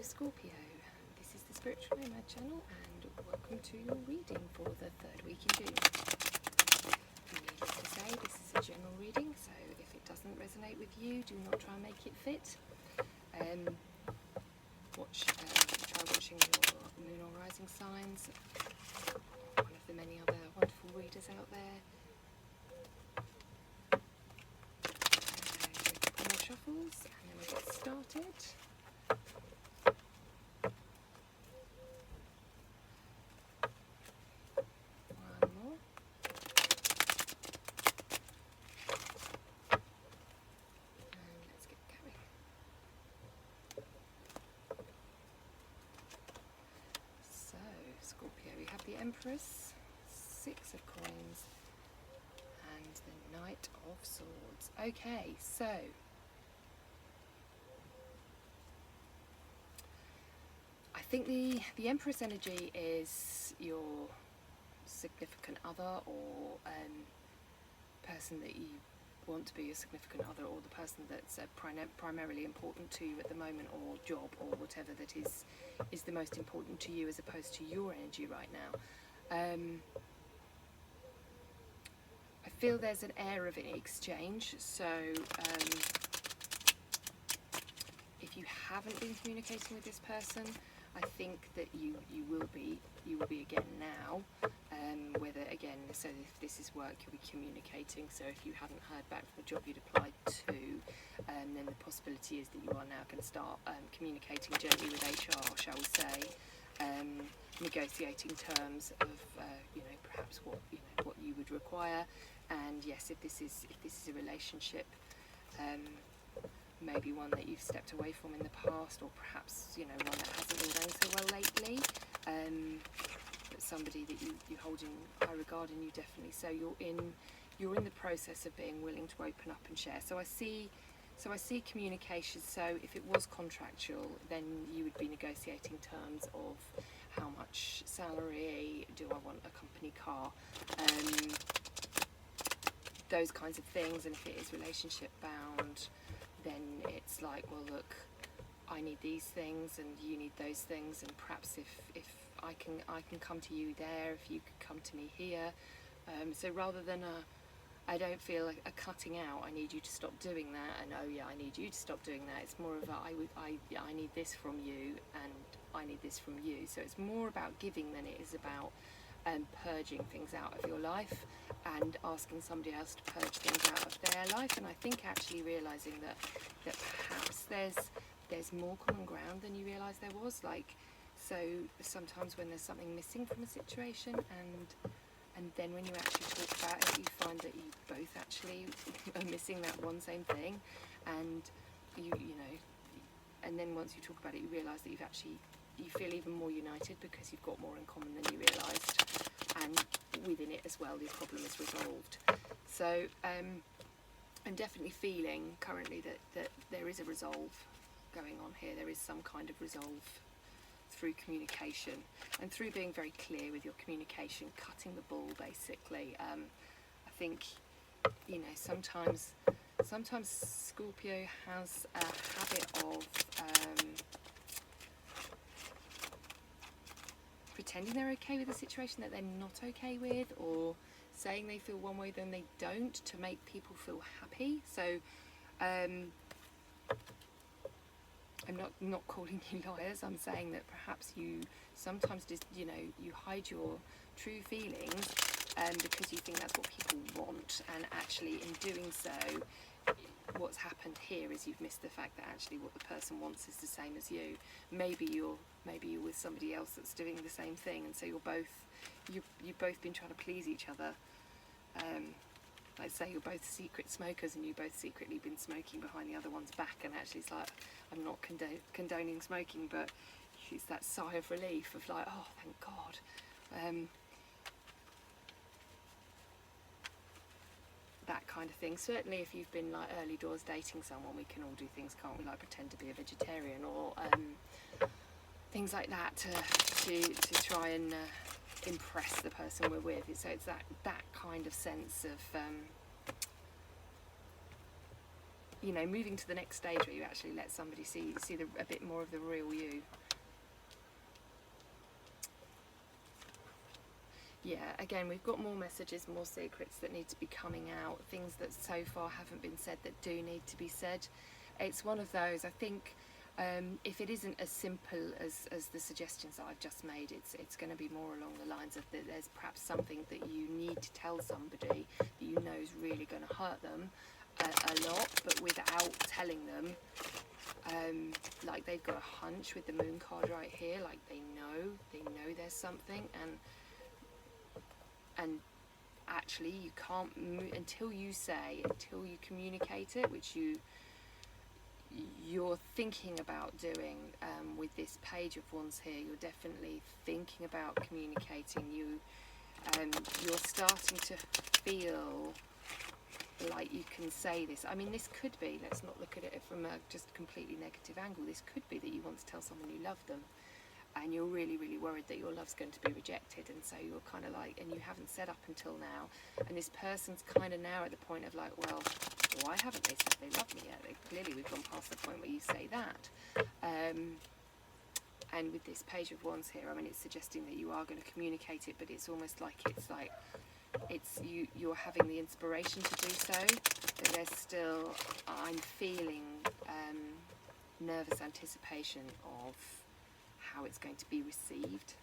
Scorpio, this is the Spiritual Nomad channel and welcome to your reading for the third week in June. Needless to say, this is a general reading, so if it doesn't resonate with you, do not try and make it fit. Try watching your moon or rising signs, one of the many other wonderful readers out there. Do a couple more shuffles and then we'll get started. Scorpio, we have the Empress, Six of Coins, and the Knight of Swords. Okay, so I think the Empress energy is your significant other or person that you want to be your significant other, or the person that's primarily important to you at the moment, or job, or whatever that is the most important to you, as opposed to your energy right now. I feel there's an air of an exchange, so if you haven't been communicating with this person, I think that you will be again now. Whether again, so if this is work, you'll be communicating. So if you hadn't heard back from the job you'd applied to, then the possibility is that you are now going to start communicating gently with HR, shall we say, negotiating terms of perhaps what you would require. And yes, if this is a relationship, maybe one that you've stepped away from in the past, or perhaps one that hasn't been going so well lately, but somebody that you hold in high regard, and you definitely, so you're in the process of being willing to open up and share. So I see communication. So if it was contractual, then you would be negotiating terms of how much salary, do I want a company car, those kinds of things. And if it is relationship bound, then it's like, well, look, I need these things and you need those things, and perhaps if I can come to you there, if you could come to me here. So rather than I don't feel like a cutting out, I need you to stop doing that, and oh yeah, I need you to stop doing that. It's more of a I need this from you, and I need this from you. So it's more about giving than it is about purging things out of your life and asking somebody else to purge things out of their life. And I think actually realizing that perhaps there's more common ground than you realise there was. Like, so sometimes when there's something missing from a situation, and then when you actually talk about it, you find that you both actually are missing that one same thing, and and then once you talk about it, you realise that you feel even more united because you've got more in common than you realised, and within it as well, the problem is resolved. So I'm definitely feeling currently that there is a resolve going on here. There is some kind of resolve through communication and through being very clear with your communication, cutting the bull basically. I think sometimes Scorpio has a habit of pretending they're okay with a situation that they're not okay with, or saying they feel one way then they don't, to make people feel happy. So I'm not calling you liars. I'm saying that perhaps you sometimes just you hide your true feelings because you think that's what people want, and actually in doing so, what's happened here is you've missed the fact that actually what the person wants is the same as you. Maybe you're with somebody else that's doing the same thing, and so you've both been trying to please each other. Like say you're both secret smokers and you've both secretly been smoking behind the other one's back, and actually it's like, I'm not condoning smoking, but it's that sigh of relief of like, oh thank God, that kind of thing. Certainly if you've been like early doors dating someone, we can all do things, can't we, like pretend to be a vegetarian or things like that to try and impress the person we're with. So it's that kind of sense of you know, moving to the next stage where you actually let somebody see a bit more of the real you. Yeah, again, we've got more messages, more secrets that need to be coming out, things that so far haven't been said that do need to be said. It's one of those, I think, if it isn't as simple as the suggestions that I've just made, it's going to be more along the lines of that there's perhaps something that you need to tell somebody that you know is really going to hurt them a lot, but without telling them. Like they've got a hunch with the moon card right here, like they know there's something, and actually you can't until you communicate it, which you're thinking about doing. With this Page of Wands here, you're definitely thinking about communicating. You're starting to feel like you can say this. I mean, this could be, let's not look at it from a just completely negative angle, this could be that you want to tell someone you love them, and you're really, really worried that your love's going to be rejected, and so you're kind of like, and you haven't said up until now, and this person's kind of now at the point of like, well, why haven't they said they love me yet? Clearly we've gone past the point where you say that. And with this Page of Wands here, I mean, it's suggesting that you are going to communicate it, but it's almost like you're having the inspiration to do so, but there's still, I'm feeling nervous anticipation of how it's going to be received.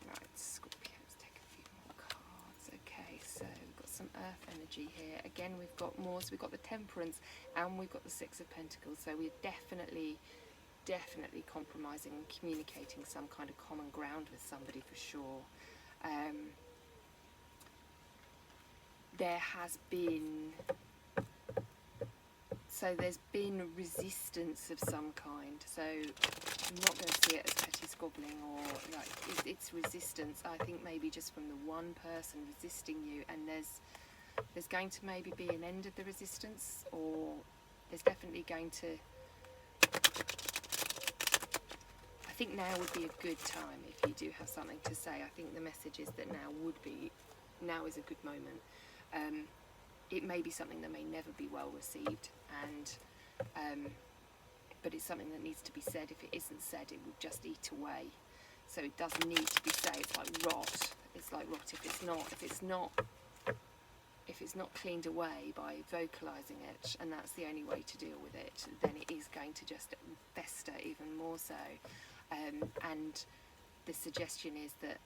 Right, Scorpio, let's take a few more cards. Okay, so we've got some earth energy here. Again, we've got more, so we've got the Temperance and we've got the Six of Pentacles, so we're definitely compromising and communicating some kind of common ground with somebody for sure. There has been, so there's been resistance of some kind, so I'm not going to see it as petty squabbling or like it's resistance. I think maybe just from the one person resisting you, and there's going to maybe be an end of the resistance, or there's definitely going to, I think now would be a good time if you do have something to say. I think the message is that now is a good moment. It may be something that may never be well received, and but it's something that needs to be said. If it isn't said, it will just eat away. So it doesn't need to be said. It's like rot. It's like rot if it's not cleaned away by vocalizing it, and that's the only way to deal with it, then it is going to just fester even more so. And the suggestion is that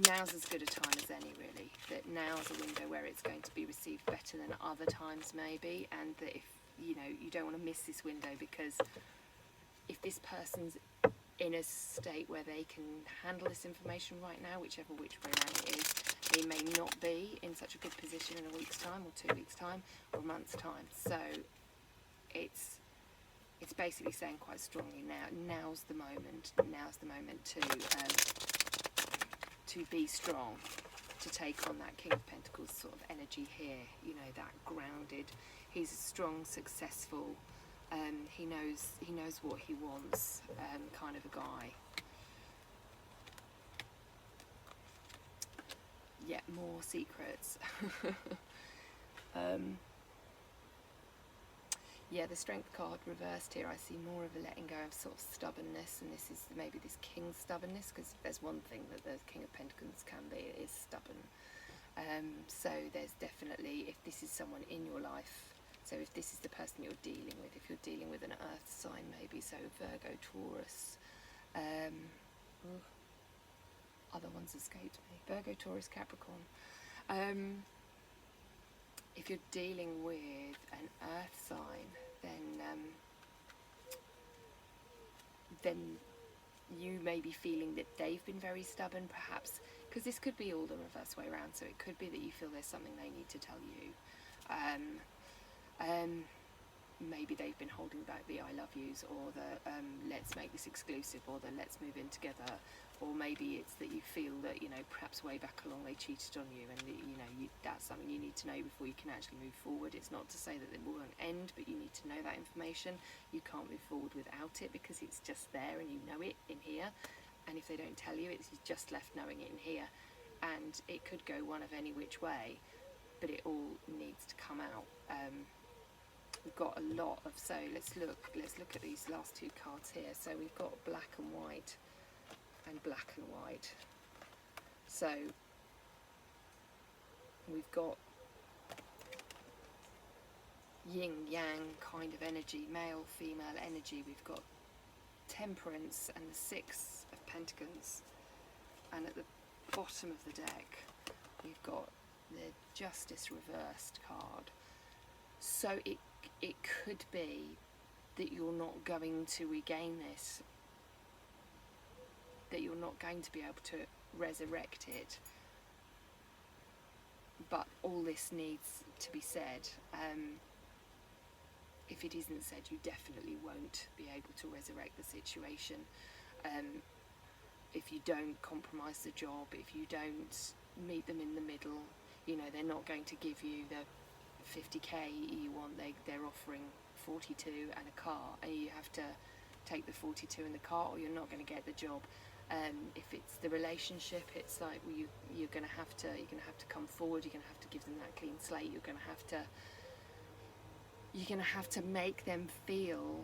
now's as good a time as any, really, that now's a window where it's going to be received better than other times maybe, and that if you don't want to miss this window, because if this person's in a state where they can handle this information right now, which way around it is, they may not be in such a good position in a week's time or 2 weeks time or a month's time. So it's basically saying quite strongly now's the moment to be strong, to take on that King of Pentacles sort of energy here, that grounded, he's a strong, successful, he knows what he wants, kind of a guy. Yeah, more secrets. Yeah, the Strength card reversed here, I see more of a letting go of sort of stubbornness, and this is maybe this King's stubbornness, because if there's one thing that the King of Pentacles can be, it is stubborn. So there's definitely, if this is someone in your life, so if this is the person you're dealing with, if you're dealing with an earth sign maybe, so Virgo, Taurus, other ones escaped me, Virgo, Taurus, Capricorn. If you're dealing with an earth sign, then you may be feeling that they've been very stubborn, perhaps, because this could be all the reverse way around, so it could be that you feel there's something they need to tell you. Maybe they've been holding back the I love yous, or the let's make this exclusive, or the let's move in together, or maybe it's that you feel that perhaps way back along they cheated on you, and that's something you need to know before you can actually move forward. It's not to say that it won't end, but you need to know that information. You can't move forward without it, because it's just there and you know it in here, and if they don't tell you, it's just left knowing it in here, and it could go one of any which way. but it all needs to come out. We've got a lot of, so let's look at these last two cards here. So we've got black and white and black and white. So we've got yin yang kind of energy, male female energy. We've got temperance and the 6 of Pentacles, and at the bottom of the deck we've got the Justice reversed card. So it could be that you're not going to regain this, that you're not going to be able to resurrect it, but all this needs to be said. If it isn't said, you definitely won't be able to resurrect the situation. If you don't compromise the job, if you don't meet them in the middle, you know, they're not going to give you the 50k you want. They're offering 42 and a car, and you have to take the 42 in the car, or you're not going to get the job. If it's the relationship, it's like, well, you're going to have to come forward. You're going to have to give them that clean slate. You're going to have to make them feel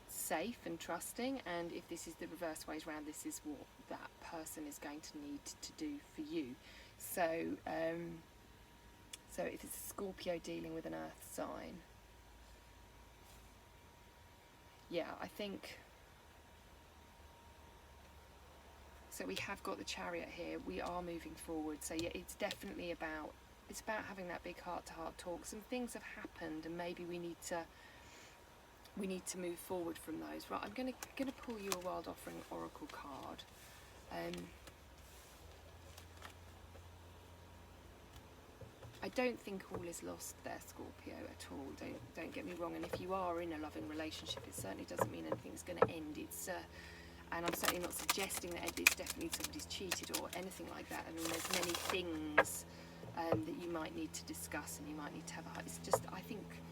safe and trusting. And if this is the reverse ways round, this is what that person is going to need to do for you. So so if it's a Scorpio dealing with an earth sign, yeah, I think, so we have got the Chariot here. We are moving forward. So yeah, it's definitely about, it's about having that big heart-to-heart talk. Some things have happened, and maybe we need to move forward from those. Right, I'm gonna pull you a Wild Offering Oracle card. I don't think all is lost there, Scorpio, at all. Don't get me wrong. And if you are in a loving relationship, it certainly doesn't mean anything's going to end. It's and I'm certainly not suggesting that it's definitely somebody's cheated or anything like that. I mean, there's many things that you might need to discuss, and you might need to have a. It's just, I think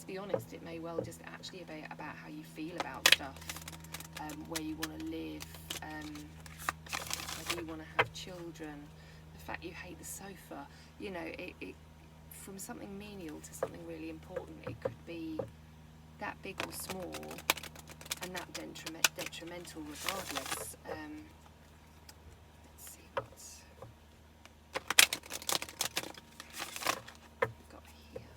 to be honest, it may well just actually be about how you feel about stuff, where you want to live, whether you want to have children. The fact you hate the sofa, you know, it from something menial to something really important. It could be that big or small, and that detrimental regardless. Let's see what's got here.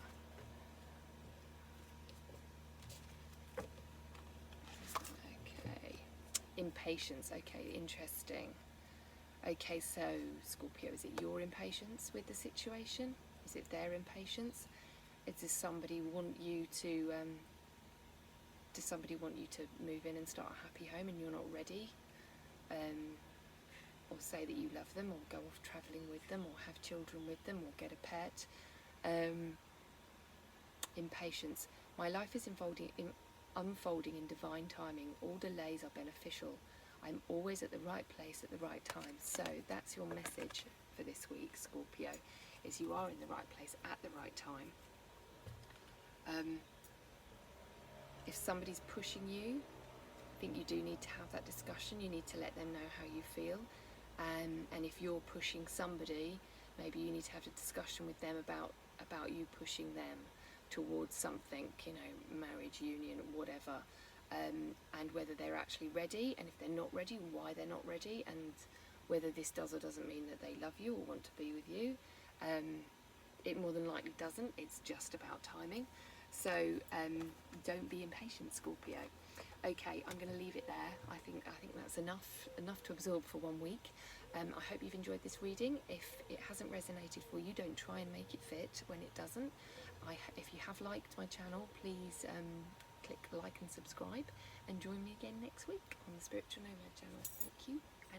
Okay, impatience. Okay, interesting. Okay, so Scorpio, is it your impatience with the situation? Is it their impatience? Does somebody want you to move in and start a happy home, and you're not ready? Or say that you love them, or go off travelling with them, or have children with them, or get a pet. Impatience. My life is unfolding in divine timing. All delays are beneficial. I'm always at the right place at the right time. So that's your message for this week, Scorpio, is you are in the right place at the right time. If somebody's pushing you, I think you do need to have that discussion. You need to let them know how you feel. And if you're pushing somebody, maybe you need to have a discussion with them about you pushing them towards something, you know, marriage, union, whatever. And whether they're actually ready, and if they're not ready, why they're not ready, and whether this does or doesn't mean that they love you or want to be with you. It more than likely doesn't. It's just about timing. So don't be impatient, Scorpio. Okay, I'm going to leave it there. I think that's enough to absorb for 1 week. I hope you've enjoyed this reading. If it hasn't resonated for you, don't try and make it fit when it doesn't. If you have liked my channel, please click like and subscribe, and join me again next week on the Spiritual Nomad channel. Thank you.